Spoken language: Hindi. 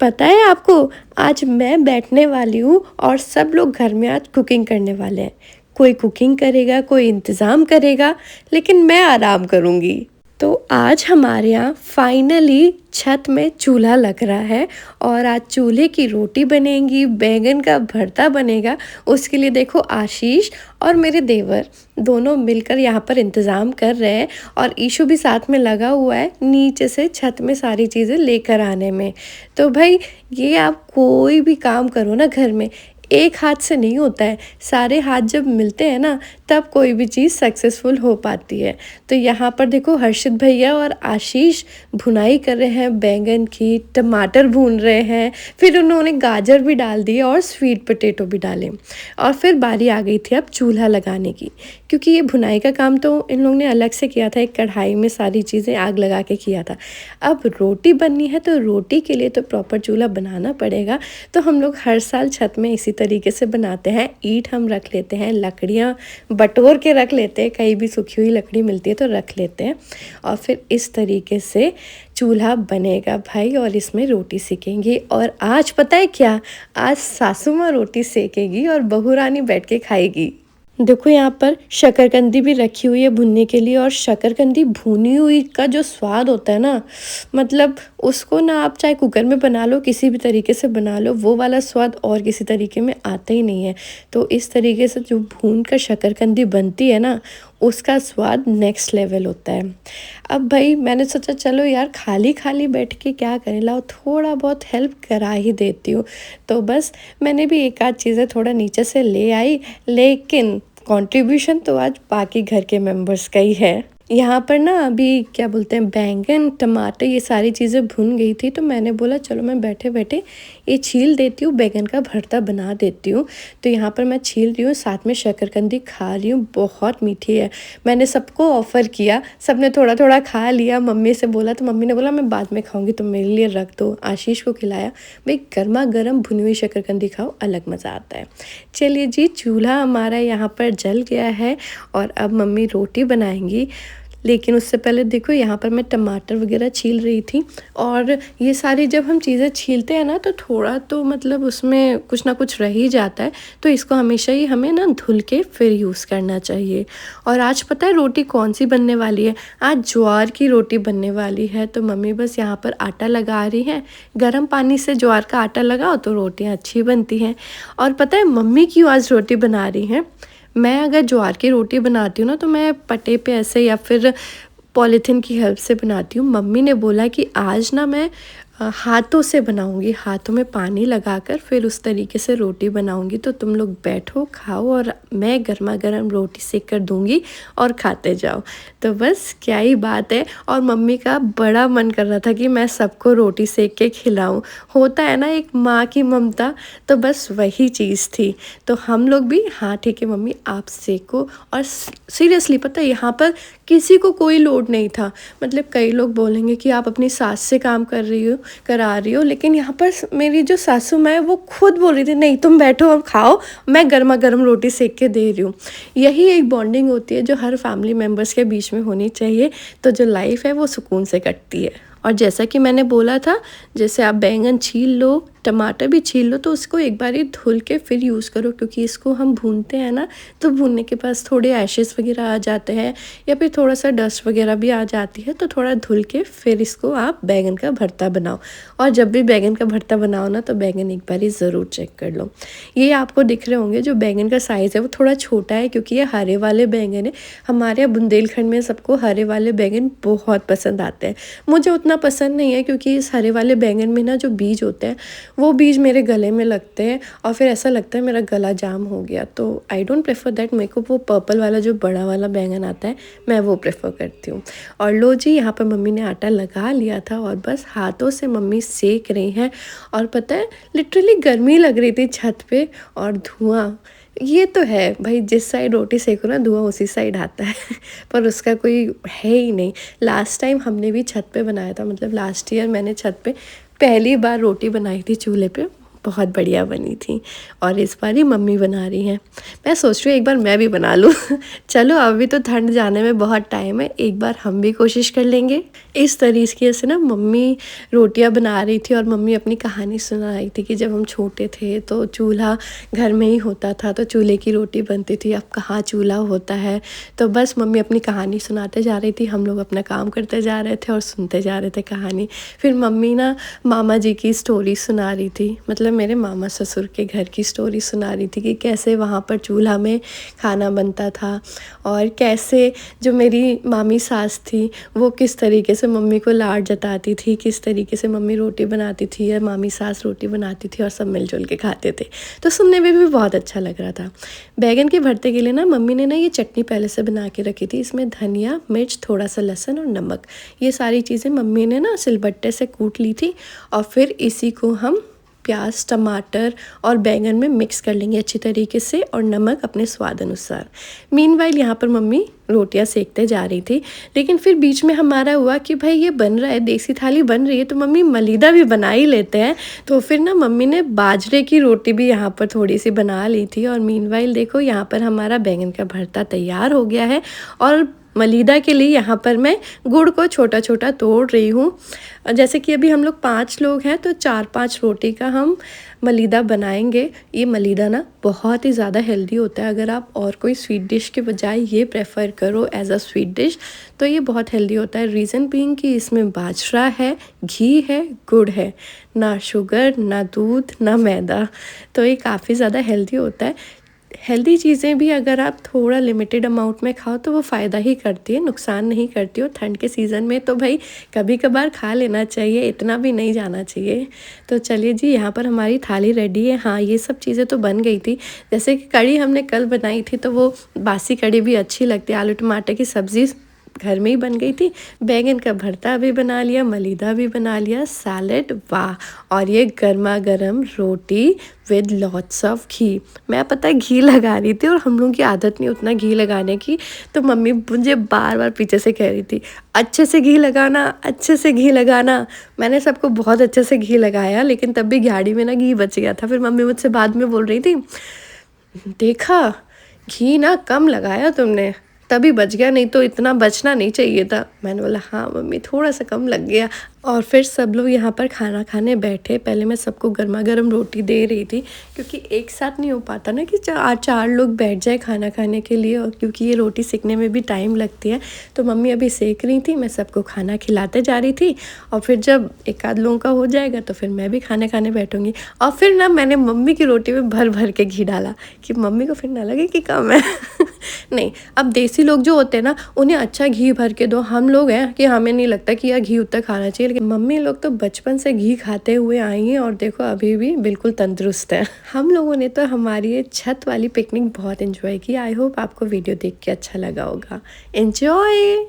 पता है आपको, आज मैं बैठने वाली हूँ और सब लोग घर में आज कुकिंग करने वाले हैं। कोई कुकिंग करेगा, कोई इंतज़ाम करेगा, लेकिन मैं आराम करूँगी। तो आज हमारे यहाँ फाइनली छत में चूल्हा लग रहा है और आज चूल्हे की रोटी बनेगी, बैंगन का भरता बनेगा। उसके लिए देखो आशीष और मेरे देवर दोनों मिलकर यहाँ पर इंतज़ाम कर रहे हैं और ईशु भी साथ में लगा हुआ है नीचे से छत में सारी चीज़ें लेकर आने में। तो भाई ये आप कोई भी काम करो ना घर में, एक हाथ से नहीं होता है, सारे हाथ जब मिलते हैं ना तब कोई भी चीज़ सक्सेसफुल हो पाती है। तो यहाँ पर देखो हर्षित भैया और आशीष भुनाई कर रहे हैं बैंगन की, टमाटर भून रहे हैं, फिर उन्होंने गाजर भी डाल दिए और स्वीट पोटैटो भी डाले और फिर बारी आ गई थी अब चूल्हा लगाने की, क्योंकि ये भुनाई का काम तो इन लोगों ने अलग से किया था, एक कढ़ाई में सारी चीज़ें आग लगा के किया था। अब रोटी बननी है तो रोटी के लिए तो प्रॉपर चूल्हा बनाना पड़ेगा। तो हम लोग हर साल छत में इसी तरीके से बनाते हैं। ईंट हम रख लेते हैं, लकड़ियाँ बटोर के रख लेते हैं, कहीं भी सूखी हुई लकड़ी मिलती है तो रख लेते हैं और फिर इस तरीके से चूल्हा बनेगा भाई और इसमें रोटी सेकेंगे। और आज पता है क्या, आज सासू माँ रोटी सेकेगी और बहू रानी बैठ के खाएगी। देखो यहाँ पर शकरकंदी भी रखी हुई है भुनने के लिए और शकरकंदी भुनी हुई का जो स्वाद होता है ना, मतलब उसको ना आप चाहे कुकर में बना लो, किसी भी तरीके से बना लो, वो वाला स्वाद और किसी तरीके में आता ही नहीं है। तो इस तरीके से जो भून कर शकरकंदी बनती है ना, उसका स्वाद नेक्स्ट लेवल होता है। अब भाई मैंने सोचा चलो यार खाली खाली बैठ के क्या करें, लाओ थोड़ा बहुत हेल्प करा ही देती हूँ। तो बस मैंने भी एक आध चीज़ें थोड़ा नीचे से ले आई, लेकिन कंट्रीब्यूशन तो आज बाकी घर के मेंबर्स का ही है। यहाँ पर ना अभी क्या बोलते हैं, बैंगन टमाटर ये सारी चीज़ें भुन गई थी, तो मैंने बोला चलो मैं बैठे बैठे ये छील देती हूँ, बैंगन का भरता बना देती हूँ। तो यहाँ पर मैं छील रही हूँ, साथ में शकरकंदी खा रही हूँ, बहुत मीठी है। मैंने सबको ऑफ़र किया, सबने थोड़ा थोड़ा खा लिया। मम्मी से बोला तो मम्मी ने बोला मैं बाद में खाऊंगी, तो मेरे लिए रख दो। आशीष को खिलाया। भाई गर्मा गर्म भुनी हुई शकरकंदी खाओ, अलग मज़ा आता है। चलिए जी, चूल्हा हमारा यहाँ पर जल गया है और अब मम्मी रोटी बनाएंगी। लेकिन उससे पहले देखो यहाँ पर मैं टमाटर वगैरह छील रही थी और ये सारी जब हम चीज़ें छीलते हैं ना तो थोड़ा तो मतलब उसमें कुछ ना कुछ रह ही जाता है। तो इसको हमेशा ही हमें ना धुल के फिर यूज़ करना चाहिए। और आज पता है रोटी कौन सी बनने वाली है, आज ज्वार की रोटी बनने वाली है। तो मम्मी बस यहाँ पर आटा लगा रही हैं, गर्म पानी से ज्वार का आटा लगाओ तो रोटियाँ अच्छी बनती हैं। और पता है मम्मी क्यों आज रोटी बना रही हैं, मैं अगर ज्वार की रोटी बनाती हूँ ना तो मैं पटे पे ऐसे या फिर पॉलीथीन की हेल्प से बनाती हूँ। मम्मी ने बोला कि आज ना मैं हाथों से बनाऊंगी, हाथों में पानी लगाकर फिर उस तरीके से रोटी बनाऊंगी। तो तुम लोग बैठो खाओ और मैं गर्मा गर्म रोटी सेक कर दूंगी और खाते जाओ। तो बस क्या ही बात है। और मम्मी का बड़ा मन कर रहा था कि मैं सबको रोटी सेक के खिलाऊं, होता है ना एक माँ की ममता, तो बस वही चीज़ थी। तो हम लोग भी हाँ ठीक है मम्मी आप सेको। और सीरियसली पता है यहाँ पर किसी को कोई लोड नहीं था। मतलब कई लोग बोलेंगे कि आप अपनी सास से काम करा रही हो, लेकिन यहाँ पर मेरी जो सासू माँ है वो खुद बोल रही थी नहीं तुम बैठो और खाओ, मैं गर्मा गर्म रोटी सेक के दे रही हूँ। यही एक बॉन्डिंग होती है जो हर फैमिली मेम्बर्स के बीच में होनी चाहिए, तो जो लाइफ है वो सुकून से कटती है। और जैसा कि मैंने बोला था, जैसे आप बैंगन छील लो, टमाटर भी छील लो, तो उसको एक बार ही धुल के फिर यूज़ करो, क्योंकि इसको हम भूनते हैं ना तो भूनने के पास थोड़े एशेस वगैरह आ जाते हैं या फिर थोड़ा सा डस्ट वगैरह भी आ जाती है। तो थोड़ा धुल के फिर इसको आप बैंगन का भरता बनाओ। और जब भी बैंगन का भरता बनाओ ना तो बैंगन एक बार ही ज़रूर चेक कर लो। ये आपको दिख रहे होंगे जो बैंगन का साइज़ है वो थोड़ा छोटा है, क्योंकि ये हरे वाले बैंगन है। हमारे यहाँ बुंदेलखंड में सबको हरे वाले बैंगन बहुत पसंद आते हैं। मुझे उतना पसंद नहीं है, क्योंकि इस हरे वाले बैंगन में ना जो बीज होते हैं वो बीज मेरे गले में लगते हैं और फिर ऐसा लगता है मेरा गला जाम हो गया। तो आई डोंट प्रेफर दैट। मेरे को वो पर्पल वाला जो बड़ा वाला बैंगन आता है मैं वो प्रेफर करती हूँ। और लो जी यहाँ पर मम्मी ने आटा लगा लिया था और बस हाथों से मम्मी सेक रही हैं। और पता है लिटरली गर्मी लग रही थी छत पे और धुआं, ये तो है भाई जिस साइड रोटी सेको ना धुआं उसी साइड आता है पर उसका कोई है ही नहीं। लास्ट टाइम हमने भी छत पे बनाया था, मतलब लास्ट ईयर मैंने छत पे पहली बार रोटी बनाई थी चूल्हे पे। बहुत बढ़िया बनी थी। और इस बार ही मम्मी बना रही हैं। मैं सोच रही हूँ एक बार मैं भी बना लूँ। चलो अभी तो ठंड जाने में बहुत टाइम है, एक बार हम भी कोशिश कर लेंगे। इस तरीके से ना मम्मी रोटियां बना रही थी और मम्मी अपनी कहानी सुना रही थी कि जब हम छोटे थे तो चूल्हा घर में ही होता था, तो चूल्हे की रोटी बनती थी। अब कहाँ चूल्हा होता है। तो बस मम्मी अपनी कहानी सुनाते जा रही थी, हम लोग अपना काम करते जा रहे थे और सुनते जा रहे थे कहानी। फिर मम्मी ना मामा जी की स्टोरी सुना रही थी, मतलब मेरे मामा ससुर के घर की स्टोरी सुना रही थी कि कैसे वहाँ पर चूल्हा में खाना बनता था और कैसे जो मेरी मामी सास थी वो किस तरीके से मम्मी को लाड जताती थी, किस तरीके से मम्मी रोटी बनाती थी या मामी सास रोटी बनाती थी और सब मिलजुल के खाते थे। तो सुनने में भी बहुत अच्छा लग रहा था। बैगन के भरते के लिए ना मम्मी ने ना ये चटनी पहले से बना के रखी थी। इसमें धनिया, मिर्च, थोड़ा सा लहसुन और नमक, ये सारी चीज़ें मम्मी ने ना सिलबट्टे से कूट ली थी और फिर इसी को हम प्याज, टमाटर और बैंगन में मिक्स कर लेंगे अच्छी तरीके से और नमक अपने स्वाद अनुसार। मीनवाइल यहाँ पर मम्मी रोटियां सेकते जा रही थी, लेकिन फिर बीच में हमारा हुआ कि भाई ये बन रहा है, देसी थाली बन रही है, तो मम्मी मलीदा भी बना ही लेते हैं। तो फिर ना मम्मी ने बाजरे की रोटी भी यहाँ पर थोड़ी सी बना ली थी। और मीनवाइल देखो यहाँ पर हमारा बैंगन का भरता तैयार हो गया है। और मलीदा के लिए यहाँ पर मैं गुड़ को छोटा छोटा तोड़ रही हूँ। जैसे कि अभी हम लोग 5 लोग हैं तो 4-5 रोटी का हम मलीदा बनाएंगे। ये मलीदा ना बहुत ही ज़्यादा हेल्दी होता है। अगर आप और कोई स्वीट डिश के बजाय ये प्रेफर करो एज अ स्वीट डिश तो ये बहुत हेल्दी होता है। रीज़न बीइंग कि इसमें बाजरा है, घी है, गुड़ है, ना शुगर, ना दूध, ना मैदा, तो ये काफ़ी ज़्यादा हेल्दी होता है। हेल्दी चीज़ें भी अगर आप थोड़ा लिमिटेड अमाउंट में खाओ तो वो फ़ायदा ही करती है, नुकसान नहीं करती। और ठंड के सीज़न में तो भाई कभी कभार खा लेना चाहिए, इतना भी नहीं जाना चाहिए। तो चलिए जी, यहाँ पर हमारी थाली रेडी है। हाँ, ये सब चीज़ें तो बन गई थी। जैसे कि कढ़ी हमने कल बनाई थी तो वो बासी कढ़ी भी अच्छी लगती है। आलू टमाटर की सब्ज़ी घर में ही बन गई थी। बैंगन का भरता भी बना लिया, मलीदा भी बना लिया, सैलेड, वाह। और ये गर्मा गर्म रोटी विद लॉट्स ऑफ घी। मैं पता है घी लगा रही थी और हम लोगों की आदत नहीं उतना घी लगाने की, तो मम्मी मुझे बार बार पीछे से कह रही थी अच्छे से घी लगाना, अच्छे से घी लगाना। मैंने सबको बहुत अच्छे से घी लगाया, लेकिन तब भी गाड़ी में ना घी बच गया था। फिर मम्मी मुझसे बाद में बोल रही थी, देखा घी ना कम लगाया तुमने, तभी बच गया, नहीं तो इतना बचना नहीं चाहिए था। मैंने बोला हाँ मम्मी, थोड़ा सा कम लग गया। और फिर सब लोग यहाँ पर खाना खाने बैठे। पहले मैं सबको गर्मा गर्म रोटी दे रही थी, क्योंकि एक साथ नहीं हो पाता ना कि 4 लोग बैठ जाए खाना खाने के लिए, और क्योंकि ये रोटी सेकने में भी टाइम लगती है। तो मम्मी अभी सेक रही थी, मैं सबको खाना खिलाते जा रही थी। और फिर जब एक आध लोगों का हो जाएगा तो फिर मैं भी खाने खाने बैठूंगी। और फिर ना मैंने मम्मी की रोटी में भर भर के घी डाला कि मम्मी को फिर ना लगे कि कम है। नहीं, अब देसी लोग जो होते हैं ना, उन्हें अच्छा घी भर के दो। हम लोग हैं कि हमें नहीं लगता कि यार घी उतना खाना चाहिए, लेकिन मम्मी लोग तो बचपन से घी खाते हुए आई हैं और देखो अभी भी बिल्कुल तंदुरुस्त है। हम लोगों ने तो हमारी ये छत वाली पिकनिक बहुत एंजॉय की। आई होप आपको वीडियो देख के अच्छा लगा होगा। एंजॉय।